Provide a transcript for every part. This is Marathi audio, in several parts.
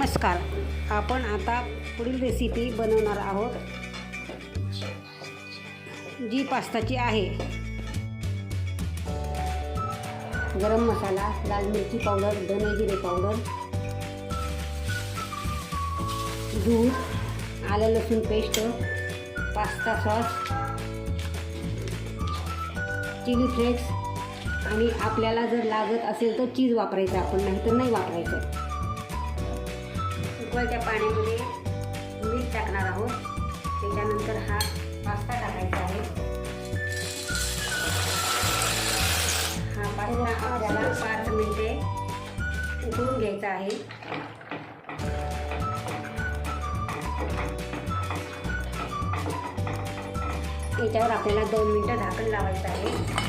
नमस्कार. आपण आता पुढील रेसिपी बनवणार आहोत, जी पास्ताची आहे. गरम मसाला, लाल मिरची पावडर, धने जिरे पावडर, दूध, आलं लसूण paste, pasta sauce, chilli flakes आणि आपल्याला जर लागत असेल तर चीज वापरायचं, आपण नाही तर नाही वापरायचं. उकळत्या पाण्यामध्ये मीठ टाकणार आहोत. त्याच्यानंतर हा पास्ता टाकायचा आहे. हा पास्ता आपल्याला 5 मिनिटे उकळून घ्यायचा आहे. याच्यावर आपल्याला 2 मिनिटं झाकण लावायचं आहे.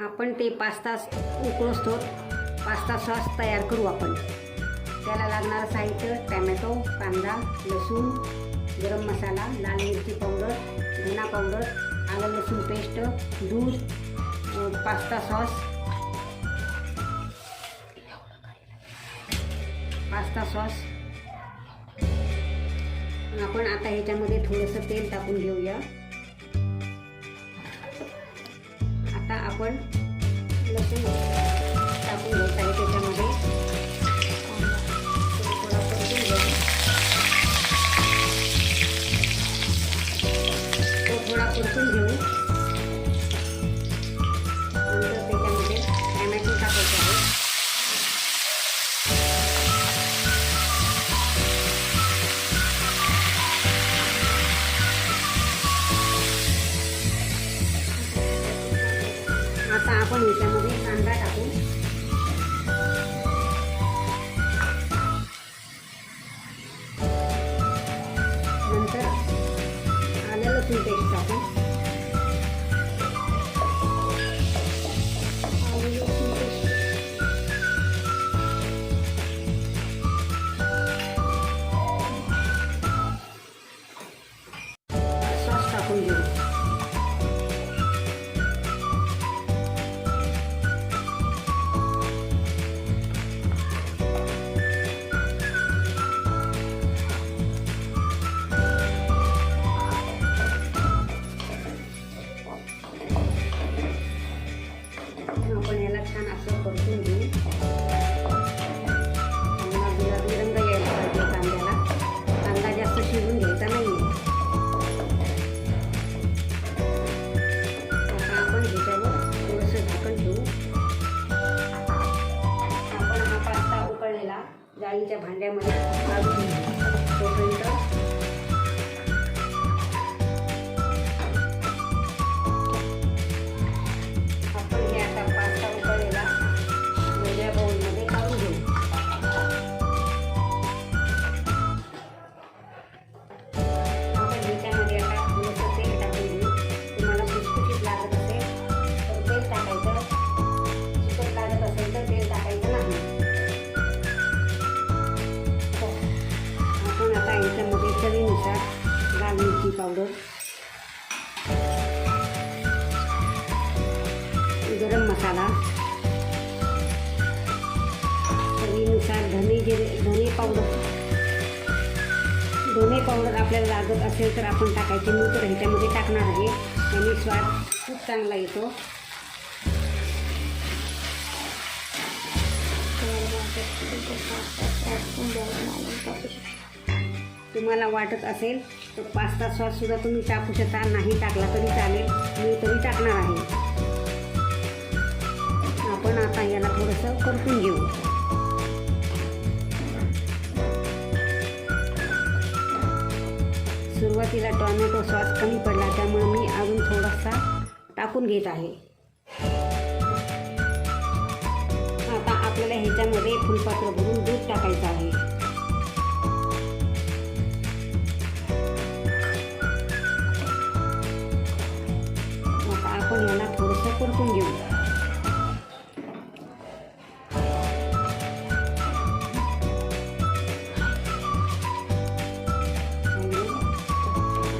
आपण ते पास्ता उकळोस्तोवर पास्ता सॉस तयार करू. आपण त्याला लागणारं साहित्य: टॅमॅटो, कांदा, लसूण, गरम मसाला, लाल मिरची पावडर, धना पावडर, आलं लसूण पेस्ट, दूध, पास्ता सॉस. आपण आता ह्याच्यामध्ये थोडंसं तेल टाकून घेऊया. आता आपण लसूण टाकून घ्यायचं आहे. त्याच्यामध्ये थोडा परतून घेऊ. थोडा परतून घेऊ. नंतर त्याच्यामध्ये टॅमॅटो टाकायचं आहे. आता आपण याच्यामध्ये कांदा टाकू. नंतर आलं लसूण पेस्ट टाकू. सॉस टाकून घेऊ. आपण याला छान असं परतून घेऊ. गुलाबी रंग यायला पाहिजे कांद्याला. कांदा जास्त शिजून घ्यायचा नाही. आता आपण ह्याच्यावर थोडंसं झाकण ठेवू. आपण हा पास्ता उकळलेला जाळीच्या भांड्यामध्ये काढून घेऊ. तोपर्यंत याच्यामध्ये चवीनुसार लाल मिरची पावडर, गरम मसाला, चवीनुसार धने पावडर आपल्याला लागत असेल तर आपण टाकायचे. मी तर ह्याच्यामध्ये टाकणार आहे. त्याने स्वाद खूप चांगला येतो. तुम्हाला वाटत असेल तर पास्ता सॉस सुद्धा तुम्ही टाकू शकता. नाही टाकला तरी चालेल. मी तरी टाकणार आहे. आपण आता याला थोडंसं परतून घेऊ. सुरुवातीला टोमॅटो सॉस कमी पडला, त्यामुळे मी अजून थोडासा टाकून घेत आहे. आता आपल्याला ह्याच्यामध्ये फुलपात्र भरून दूध टाकायचं आहे. आपण याला थोडंसं परतून घेऊ.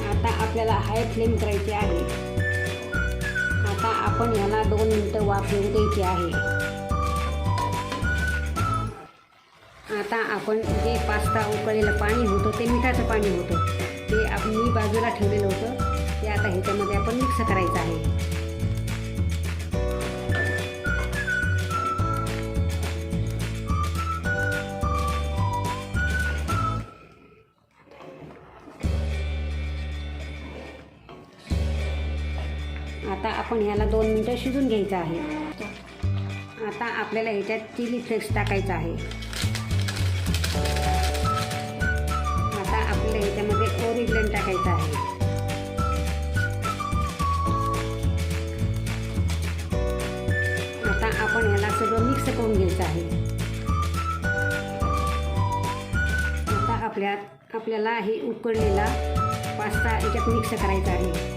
आता आपल्याला हाय फ्लेम करायची आहे. आपण ह्याला 2 मिनिटं वाफ येऊ द्यायची आहे. आता आपण जे पास्ता उकळलेलं पाणी होतं ते मिठाचं पाणी होतं ते मी बाजूला ठेवलेलं होतं ते आता ह्याच्यामध्ये आपण मिक्स करायचं आहे. आता आपण ह्याला 2 मिनिटं शिजून घ्यायचं आहे. आता आपल्याला ह्याच्यात चिली फ्लेक्स टाकायचं आहे. आता आपल्याला ह्याच्यामध्ये ओरिजिनल टाकायचं आहे. आता आपण ह्याला सगळं मिक्स करून घ्यायचं आहे. आता आपल्याला हे उकळलेला पास्ता याच्यात मिक्स करायचा आहे.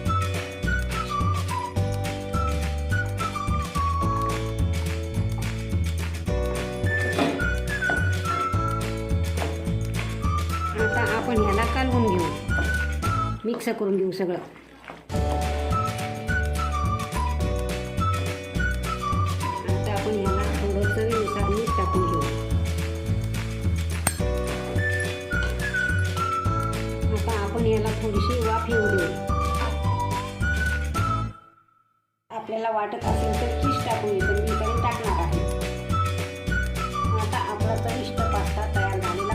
आता आपण ह्याला कालवून घेऊ, मिक्स करून घेऊ सगळं. आता आपण ह्याला थोडं चवीनुसार मीठ टाकून घेऊ. आता आपण ह्याला थोडीशी वाफ येऊ देऊ. आपल्याला वाटत असेल तर चीज टाकून पण मी तरी टाकणार आहे. आता आपला चविष्ट पास्ता तयार झालेला